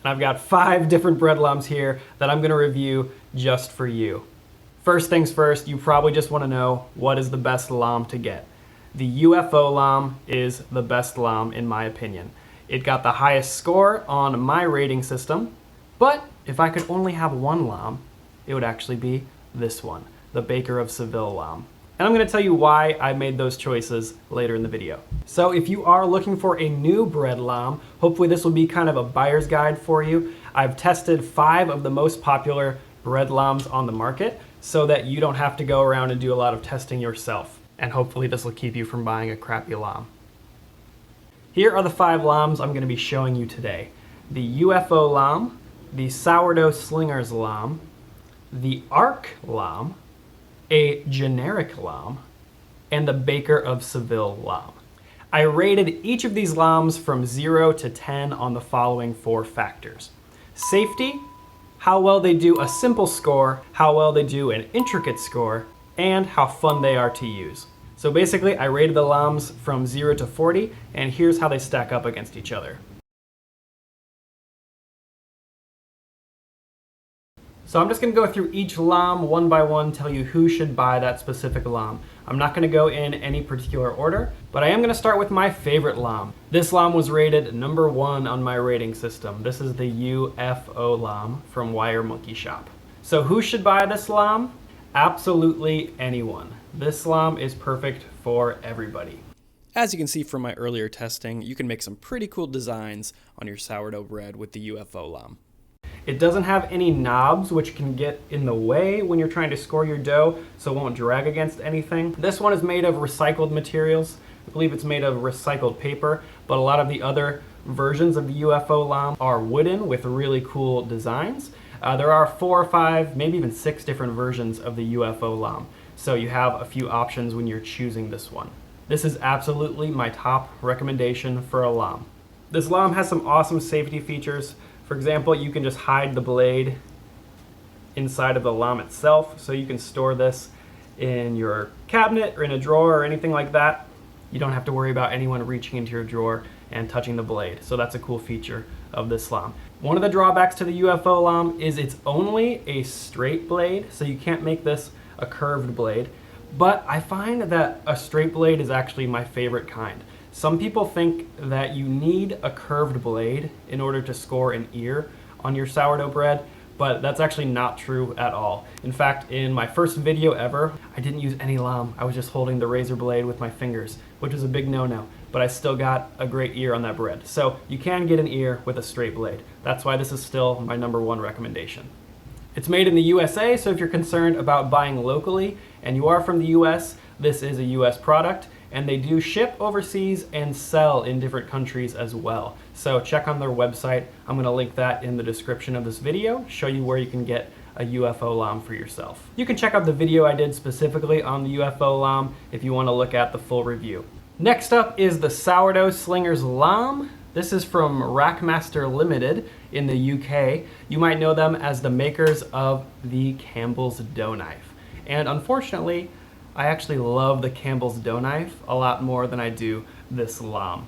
and I've got 5 different bread lams here that I'm gonna review just for you. First things first, you probably just wanna know what is the best lam to get. The UFO Lame is the best lam in my opinion. It got the highest score on my rating system, but if I could only have one lam, it would actually be this one, the Baker of Seville lam. And I'm gonna tell you why I made those choices later in the video. So if you are looking for a new bread lam, hopefully this will be kind of a buyer's guide for you. I've tested 5 of the most popular bread lams on the market so that you don't have to go around and do a lot of testing yourself. And hopefully this will keep you from buying a crappy lam. Here are the 5 lams I'm gonna be showing you today. The UFO Lame, the Sourdough Slingers lam, the Arc lam, a generic lam, and the Baker of Seville lam. I rated each of these lams from 0 to 10 on the following 4 factors. Safety, how well they do a simple score, how well they do an intricate score, and how fun they are to use. So basically, I rated the lams from 0 to 40, and here's how they stack up against each other. So I'm just gonna go through each lam one by one, tell you who should buy that specific lam. I'm not gonna go in any particular order, but I am gonna start with my favorite lam. This lam was rated number 1 on my rating system. This is the UFO Lame from Wire Monkey Shop. So who should buy this lam? Absolutely anyone. This lam is perfect for everybody. As you can see from my earlier testing, you can make some pretty cool designs on your sourdough bread with the UFO Lame. It doesn't have any knobs which can get in the way when you're trying to score your dough, so it won't drag against anything. This one is made of recycled materials. I believe it's made of recycled paper, but a lot of the other versions of the UFO Lame are wooden with really cool designs. There are 4 or 5, maybe even 6 different versions of the UFO Lame, so you have a few options when you're choosing this one. This is absolutely my top recommendation for a lam. This lam has some awesome safety features. For example, you can just hide the blade inside of the lam itself, so you can store this in your cabinet or in a drawer or anything like that. You don't have to worry about anyone reaching into your drawer and touching the blade, so that's a cool feature of this lam. One of the drawbacks to the UFO Lame is it's only a straight blade, so you can't make this a curved blade, but I find that a straight blade is actually my favorite kind. Some people think that you need a curved blade in order to score an ear on your sourdough bread, but that's actually not true at all. In fact, in my first video ever, I didn't use any lam. I was just holding the razor blade with my fingers, which is a big no-no, but I still got a great ear on that bread. So you can get an ear with a straight blade. That's why this is still my number 1 recommendation. It's made in the USA, so if you're concerned about buying locally and you are from the US, this is a US product. And they do ship overseas and sell in different countries as well. So check on their website. I'm gonna link that in the description of this video, show you where you can get a UFO Lame for yourself. You can check out the video I did specifically on the UFO Lame if you wanna look at the full review. Next up is the Sourdough Slingers lam. This is from Rackmaster Limited in the UK. You might know them as the makers of the Campbell's dough knife. And unfortunately, I actually love the Campbell's dough knife a lot more than I do this lam.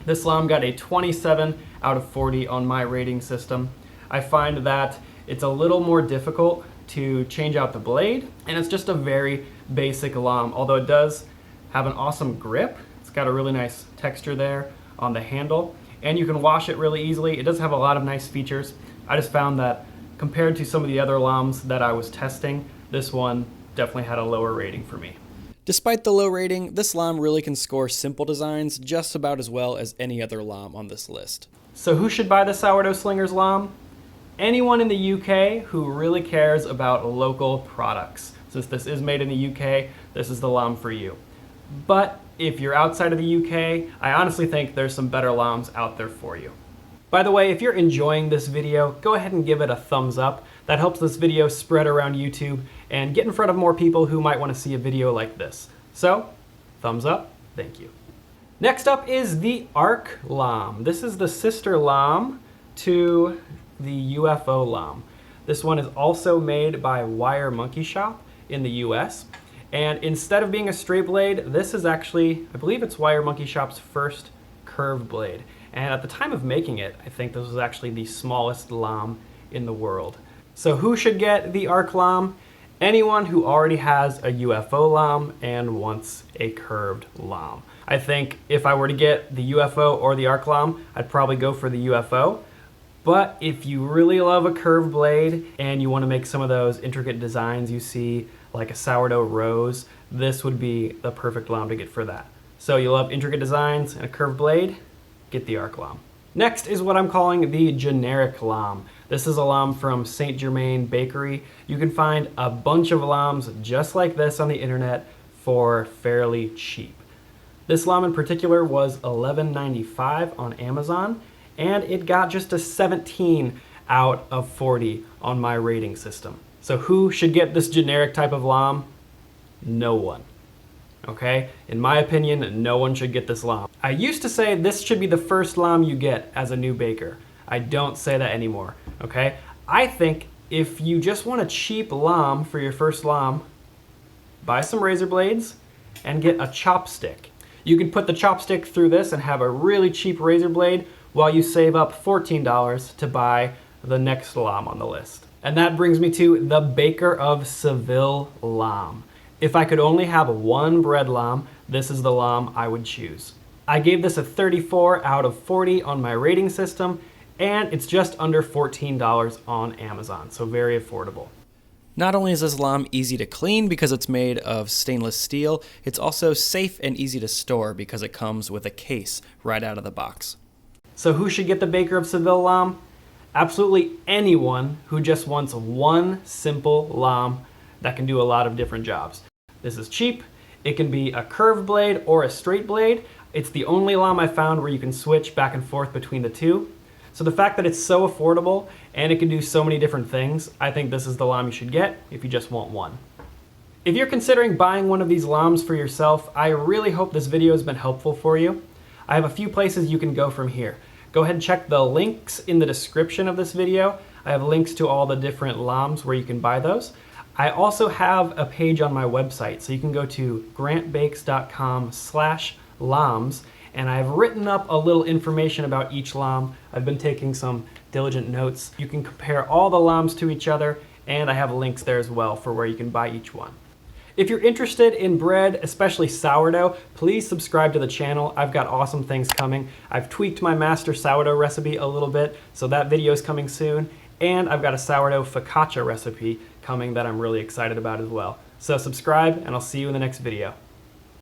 This lam got a 27 out of 40 on my rating system. I find that it's a little more difficult to change out the blade, and it's just a very basic lam, although it does have an awesome grip. It's got a really nice texture there on the handle, and you can wash it really easily. It does have a lot of nice features. I just found that compared to some of the other lams that I was testing, this one definitely had a lower rating for me. Despite the low rating, this lam really can score simple designs just about as well as any other lam on this list. So who should buy the Sourdough Slingers lam? Anyone in the UK who really cares about local products. Since this is made in the UK, this is the lam for you. But if you're outside of the UK, I honestly think there's some better lams out there for you. By the way, if you're enjoying this video, go ahead and give it a thumbs up. That helps this video spread around YouTube and get in front of more people who might want to see a video like this. So, thumbs up, thank you. Next up is the Arc lam. This is the sister lam to the UFO Lame. This one is also made by Wire Monkey Shop in the US. And instead of being a straight blade, this is actually, I believe it's Wire Monkey Shop's first curved blade. And at the time of making it, I think this was actually the smallest lamb in the world. So who should get the Arc Lamb? Anyone who already has a UFO lamb and wants a curved lamb. I think if I were to get the UFO or the Arc Lamb, I'd probably go for the UFO. But if you really love a curved blade and you want to make some of those intricate designs you see, like a sourdough rose, this would be the perfect lamb to get for that. So you love intricate designs and a curved blade, get the Arc Lamb. Next is what I'm calling the generic lamb. This is a lamb from Saint Germain bakery. You can find a bunch of lambs just like this on the internet for fairly cheap. This lamb in particular was $11.95 on Amazon, and it got just a 17 out of 40 on my rating system. So who should get this generic type of lamb? No one. Okay? In my opinion, no one should get this lamb. I used to say this should be the first lamb you get as a new baker. I don't say that anymore, okay? I think if you just want a cheap lamb for your first lamb, buy some razor blades and get a chopstick. You can put the chopstick through this and have a really cheap razor blade while you save up $14 to buy the next lamb on the list. And that brings me to the Baker of Seville lamb. If I could only have one bread lamb, this is the lamb I would choose. I gave this a 34 out of 40 on my rating system, and it's just under $14 on Amazon, so very affordable. Not only is this lamb easy to clean because it's made of stainless steel, it's also safe and easy to store because it comes with a case right out of the box. So who should get the Baker of Seville lamb? Absolutely anyone who just wants one simple lamb that can do a lot of different jobs. This is cheap. It can be a curved blade or a straight blade. It's the only lamb I found where you can switch back and forth between the two. So the fact that it's so affordable and it can do so many different things, I think this is the lamb you should get if you just want one. If you're considering buying one of these lambs for yourself, I really hope this video has been helpful for you. I have a few places you can go from here. Go ahead and check the links in the description of this video. I have links to all the different lambs where you can buy those. I also have a page on my website, so you can go to grantbakes.com/lambs, and I've written up a little information about each lamb. I've been taking some diligent notes. You can compare all the lambs to each other, and I have links there as well for where you can buy each one. If you're interested in bread, especially sourdough, please subscribe to the channel. I've got awesome things coming. I've tweaked my master sourdough recipe a little bit, so that video is coming soon. And I've got a sourdough focaccia recipe coming that I'm really excited about as well. So subscribe, and I'll see you in the next video.